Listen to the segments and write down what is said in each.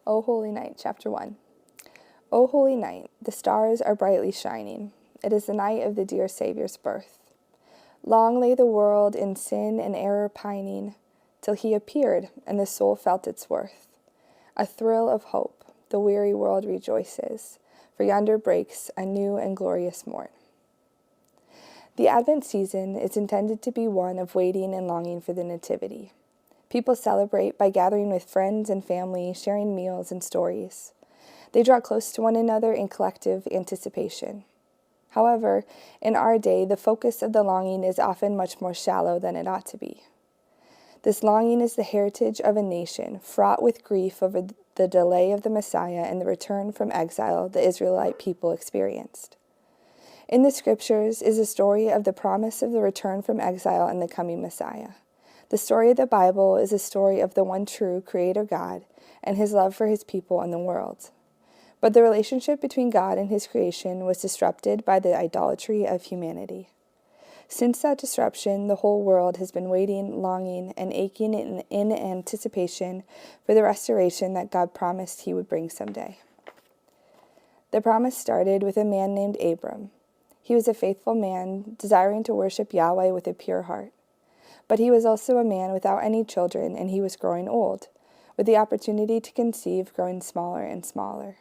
O Holy Night, Chapter 1. O holy night, the stars are brightly shining. It is the night of the dear Saviour's birth. Long lay the world in sin and error pining, till he appeared, and the soul felt its worth. A thrill of hope, the weary world rejoices, for yonder breaks a new and glorious morn. The Advent season is intended to be one of waiting and longing for the Nativity. People celebrate by gathering with friends and family, sharing meals and stories. They draw close to one another in collective anticipation. However, in our day, the focus of the longing is often much more shallow than it ought to be. This longing is the heritage of a nation fraught with grief over the delay of the Messiah and the return from exile the Israelite people experienced. In the Scriptures is a story of the promise of the return from exile and the coming Messiah. The story of the Bible is a story of the one true Creator God and his love for his people and the world. But the relationship between God and his creation was disrupted by the idolatry of humanity. Since that disruption, the whole world has been waiting, longing, and aching in anticipation for the restoration that God promised he would bring someday. The promise started with a man named Abram. He was a faithful man, desiring to worship Yahweh with a pure heart. But he was also a man without any children, and he was growing old, with the opportunity to conceive growing smaller and smaller.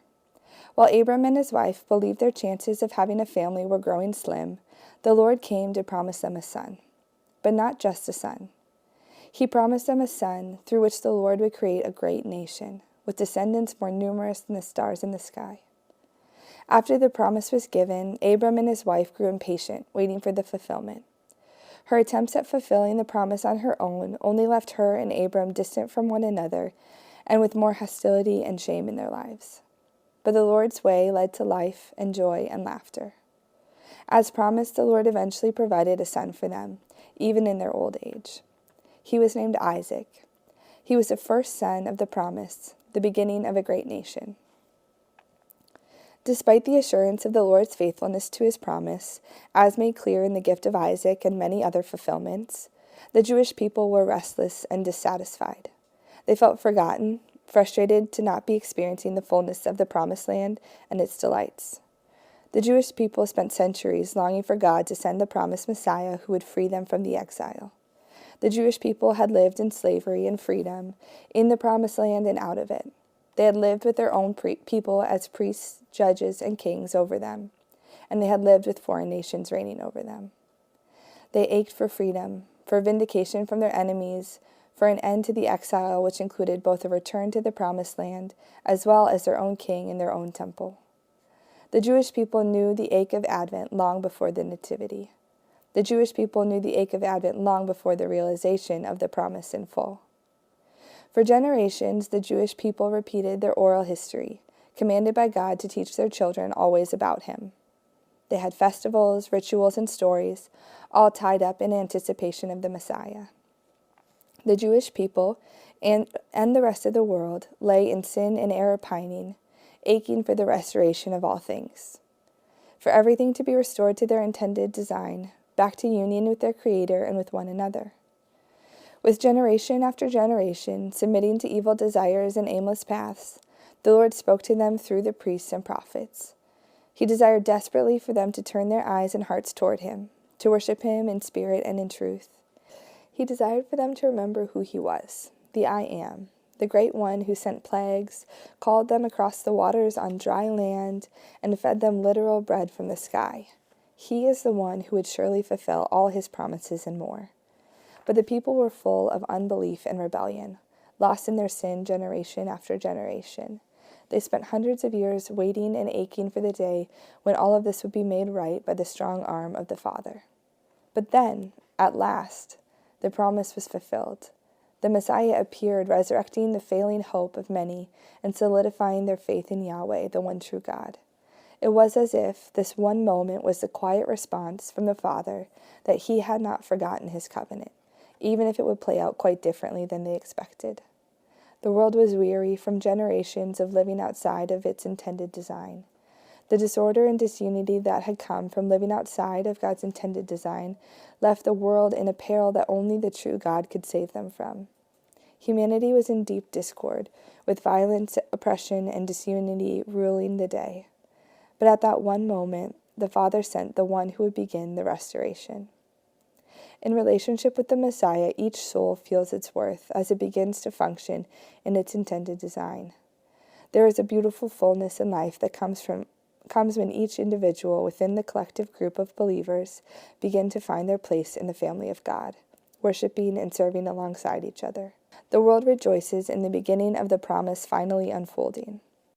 While Abram and his wife believed their chances of having a family were growing slim, the Lord came to promise them a son. But not just a son. He promised them a son through which the Lord would create a great nation, with descendants more numerous than the stars in the sky. After the promise was given, Abram and his wife grew impatient, waiting for the fulfillment. Her attempts at fulfilling the promise on her own only left her and Abram distant from one another and with more hostility and shame in their lives. But the Lord's way led to life and joy and laughter. As promised, the Lord eventually provided a son for them, even in their old age. He was named Isaac. He was the first son of the promise, the beginning of a great nation. Despite the assurance of the Lord's faithfulness to his promise, as made clear in the gift of Isaac and many other fulfillments, the Jewish people were restless and dissatisfied. They felt forgotten, frustrated to not be experiencing the fullness of the promised land and its delights. The Jewish people spent centuries longing for God to send the promised Messiah who would free them from the exile. The Jewish people had lived in slavery and freedom, in the promised land and out of it. They had lived with their own people as priests, judges, and kings over them, and they had lived with foreign nations reigning over them. They ached for freedom, for vindication from their enemies, for an end to the exile, which included both a return to the promised land as well as their own king and their own temple. The Jewish people knew the ache of Advent long before the Nativity. The Jewish people knew the ache of Advent long before the realization of the promise in full. For generations, the Jewish people repeated their oral history, commanded by God to teach their children always about him. They had festivals, rituals, and stories, all tied up in anticipation of the Messiah. The Jewish people and the rest of the world lay in sin and error pining, aching for the restoration of all things. For everything to be restored to their intended design, back to union with their Creator and with one another. With generation after generation submitting to evil desires and aimless paths, the Lord spoke to them through the priests and prophets. He desired desperately for them to turn their eyes and hearts toward him, to worship him in spirit and in truth. He desired for them to remember who he was, the I Am, the great one who sent plagues, called them across the waters on dry land, and fed them literal bread from the sky. He is the one who would surely fulfill all his promises and more. But the people were full of unbelief and rebellion, lost in their sin generation after generation. They spent hundreds of years waiting and aching for the day when all of this would be made right by the strong arm of the Father. But then, at last, the promise was fulfilled. The Messiah appeared, resurrecting the failing hope of many and solidifying their faith in Yahweh, the one true God. It was as if this one moment was the quiet response from the Father that he had not forgotten his covenant, even if it would play out quite differently than they expected. The world was weary from generations of living outside of its intended design. The disorder and disunity that had come from living outside of God's intended design left the world in a peril that only the true God could save them from. Humanity was in deep discord, with violence, oppression, and disunity ruling the day. But at that one moment, the Father sent the one who would begin the restoration. In relationship with the Messiah, each soul feels its worth as it begins to function in its intended design. There is a beautiful fullness in life that comes when each individual within the collective group of believers begin to find their place in the family of God, worshiping and serving alongside each other. The world rejoices in the beginning of the promise finally unfolding.